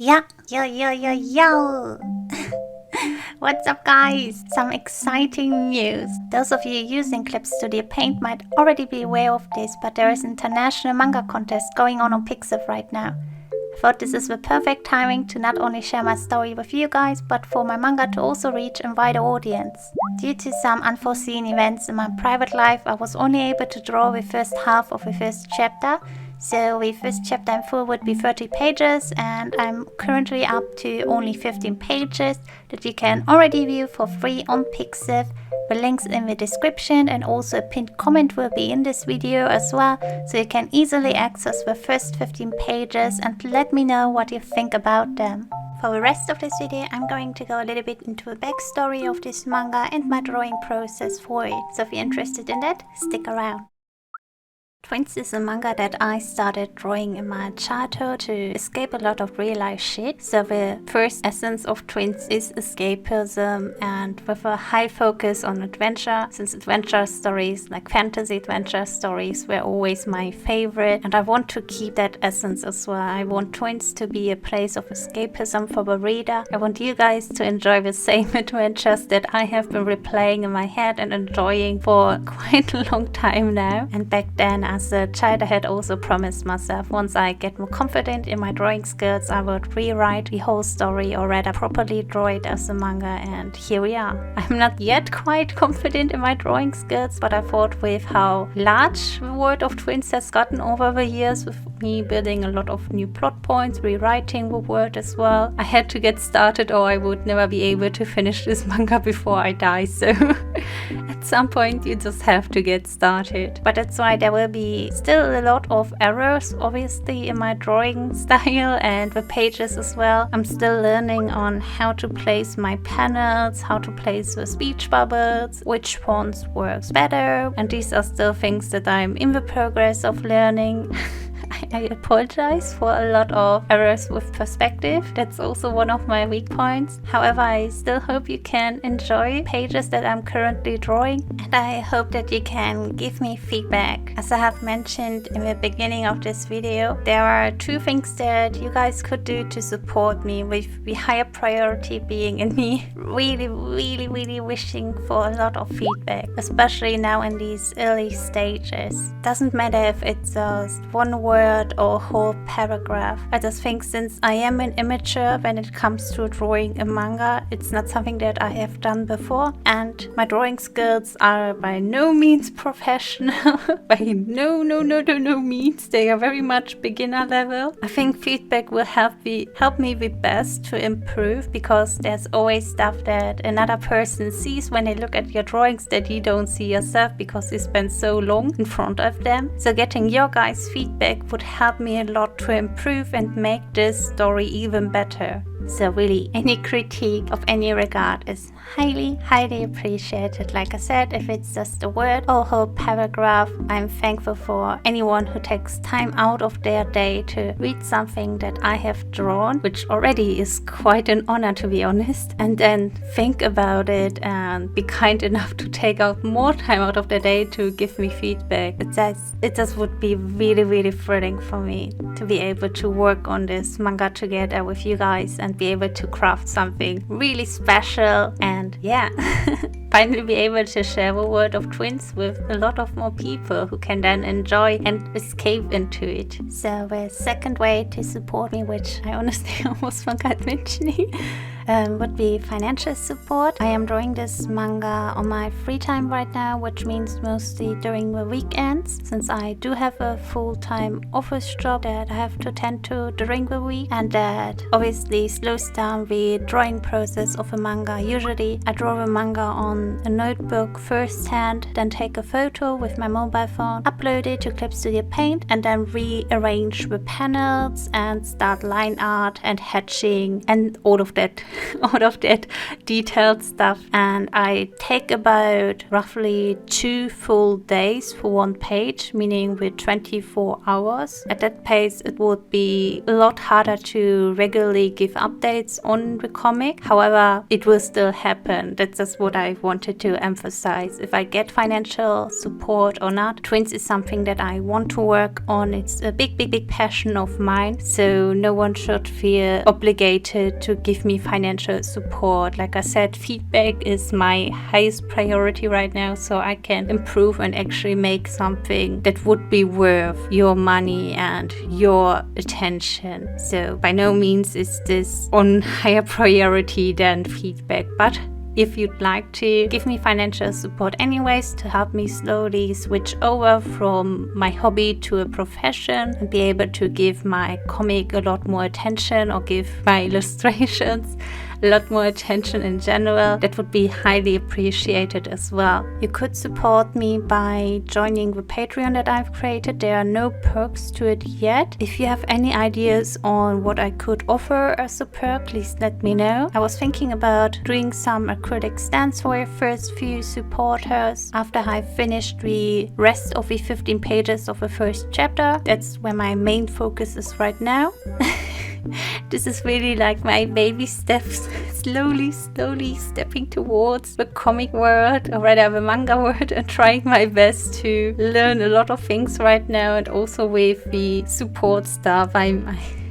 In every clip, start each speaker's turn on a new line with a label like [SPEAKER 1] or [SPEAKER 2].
[SPEAKER 1] Yeah, yo. What's up, guys? Some exciting news. Those of you using Clip Studio Paint might already be aware of this, but there is an international manga contest going on Pixiv right now. I thought this is the perfect timing to not only share my story with you guys, but for my manga to also reach a wider audience. Due to some unforeseen events in my private life, I was only able to draw the first half of the first chapter. So the first chapter in full would be 30 pages, and I'm currently up to only 15 pages that you can already view for free on Pixiv. The links in the description and also a pinned comment will be in this video as well, so you can easily access the first 15 pages and let me know what you think about them. For the rest of this video, I'm going to go a little bit into the backstory of this manga and my drawing process for it, so if you're interested in that, stick around. Twins is a manga that I started drawing in my childhood to escape a lot of real life shit. So the first essence of Twins is escapism, and with a high focus on adventure, since adventure stories, like fantasy adventure stories, were always my favorite, and I want to keep that essence as well. I want Twins to be a place of escapism for the reader. I want you guys to enjoy the same adventures that I have been replaying in my head and enjoying for quite a long time now. And back then, as a child, I had also promised myself once I get more confident in my drawing skills, I would rewrite the whole story, or rather properly draw it as a manga, and here we are. I'm not yet quite confident in my drawing skills, but I thought with how large the world of Twins has gotten over the years, with me building a lot of new plot points, rewriting the world as well, I had to get started or I would never be able to finish this manga before I die, so at some point you just have to get started. But that's why there will be still a lot of errors obviously in my drawing style and the pages as well. I'm still learning on how to place my panels, how to place the speech bubbles, which fonts works better, and these are still things that I'm in the progress of learning. I apologize for a lot of errors with perspective. That's also one of my weak points. However, I still hope you can enjoy pages that I'm currently drawing, and I hope that you can give me feedback. As I have mentioned in the beginning of this video, there are two things that you guys could do to support me, with the higher priority being in me really wishing for a lot of feedback, especially now in these early stages. Doesn't matter if it's just one word or a whole paragraph. I just think since I am an amateur when it comes to drawing a manga, it's not something that I have done before, and my drawing skills are by no means professional. By no means. They are very much beginner level. I think feedback will help me the best to improve, because there's always stuff that another person sees when they look at your drawings that you don't see yourself because you spend so long in front of them. So getting your guys' feedback would help me a lot to improve and make this story even better. So really, any critique of any regard is highly appreciated. Like I said, if it's just a word or a whole paragraph, I'm thankful for anyone who takes time out of their day to read something that I have drawn, which already is quite an honor, to be honest, and then think about it and be kind enough to take out more time out of their day to give me feedback. It just would be really thrilling for me to be able to work on this manga together with you guys and be able to craft something really special, and yeah, finally be able to share the world of Twins with a lot of more people who can then enjoy and escape into it. So the second way to support me, which I honestly almost forgot mentioning, would be financial support. I am drawing this manga on my free time right now, which means mostly during the weekends, since I do have a full-time office job that I have to attend to during the week, and that obviously slows down the drawing process of a manga. Usually I draw a manga on a notebook first hand, then take a photo with my mobile phone, upload it to Clip Studio Paint, and then rearrange the panels and start line art and hatching and all of that out of that detailed stuff. And I take about roughly 2 full days for one page, meaning with 24 hours. At that pace, it would be a lot harder to regularly give updates on the comic. However, it will still happen. That's just what I wanted to emphasize. If I get financial support or not, Twins is something that I want to work on. It's a big passion of mine. So no one should feel obligated to give me financial support. Like I said, feedback is my highest priority right now, so I can improve and actually make something that would be worth your money and your attention. So by no means is this on higher priority than feedback, but if you'd like to give me financial support anyways to help me slowly switch over from my hobby to a profession and be able to give my comic a lot more attention, or give my illustrations a lot more attention in general, that would be highly appreciated as well. You could support me by joining the Patreon that I've created. There are no perks to it yet. If you have any ideas on what I could offer as a perk, please let me know. I was thinking about doing some acrylic stands for your first few supporters after I've finished the rest of the 15 pages of the first chapter. That's where my main focus is right now. This is really like my baby steps, slowly stepping towards the comic world, or rather the manga world, and trying my best to learn a lot of things right now. And also with the support stuff,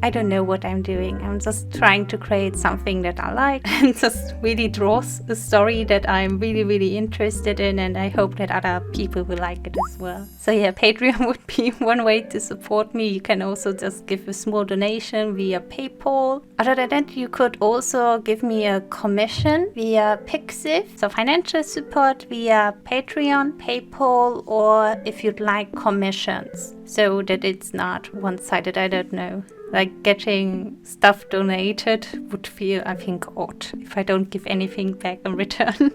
[SPEAKER 1] I don't know what I'm doing. I'm just trying to create something that I like and just really draws a story that I'm really interested in, and I hope that other people will like it as well. So yeah, Patreon would be one way to support me. You can also just give a small donation via PayPal. Other than that, you could also give me a commission via Pixiv. So financial support via Patreon, PayPal, or if you'd like, commissions, so that it's not one-sided. I don't know. Like, getting stuff donated would feel, I think, odd if I don't give anything back in return.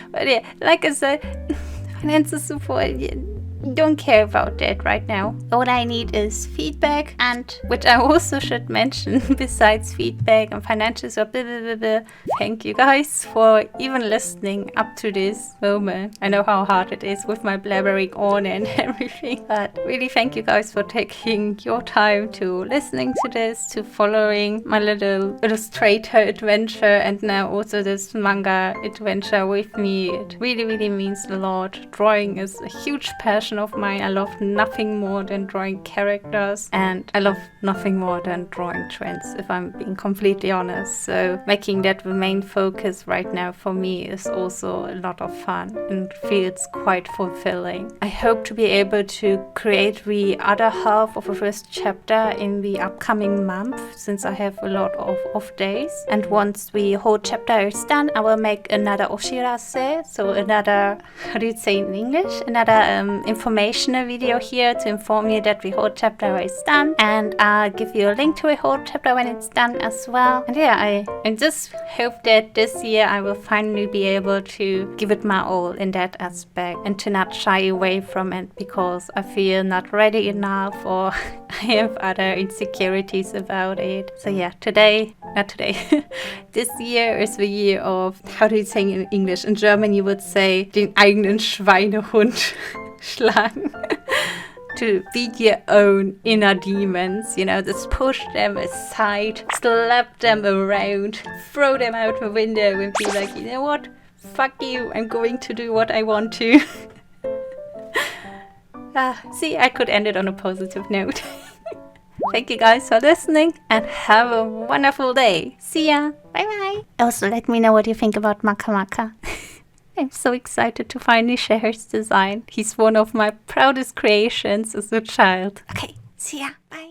[SPEAKER 1] But yeah, like I said, financial support, don't care about that right now. All I need is feedback, and which I also should mention, besides feedback and financial support, thank you guys for even listening up to this moment. I know how hard it is with my blabbering on and everything, but really thank you guys for taking your time to listening to this, to following my little illustrator adventure, and now also this manga adventure with me. It really means a lot. Drawing is a huge passion of mine. I love nothing more than drawing characters, and I love nothing more than drawing twins, if I'm being completely honest. So making that the main focus right now for me is also a lot of fun and feels quite fulfilling. I hope to be able to create the other half of the first chapter in the upcoming month, since I have a lot of off days. And once the whole chapter is done, I will make another oshirase, so another, how do you say in English? Another informational video here to inform you that the whole chapter is done, and I'll give you a link to a whole chapter when it's done as well. And yeah, I just hope that this year I will finally be able to give it my all in that aspect, and to not shy away from it because I feel not ready enough, or I have other insecurities about it. So yeah, this year is the year of, how do you say in English? In German you would say, den eigenen Schweinehund schlagen. To beat your own inner demons, you know, just push them aside, slap them around, throw them out the window and be like, you know what, fuck you, I'm going to do what I want to. See, I could end it on a positive note. Thank you guys for listening, and have a wonderful day. See ya. Bye bye. Also, let me know what you think about Makamaka. I'm so excited to finally share his design. He's one of my proudest creations as a child. Okay, see ya. Bye.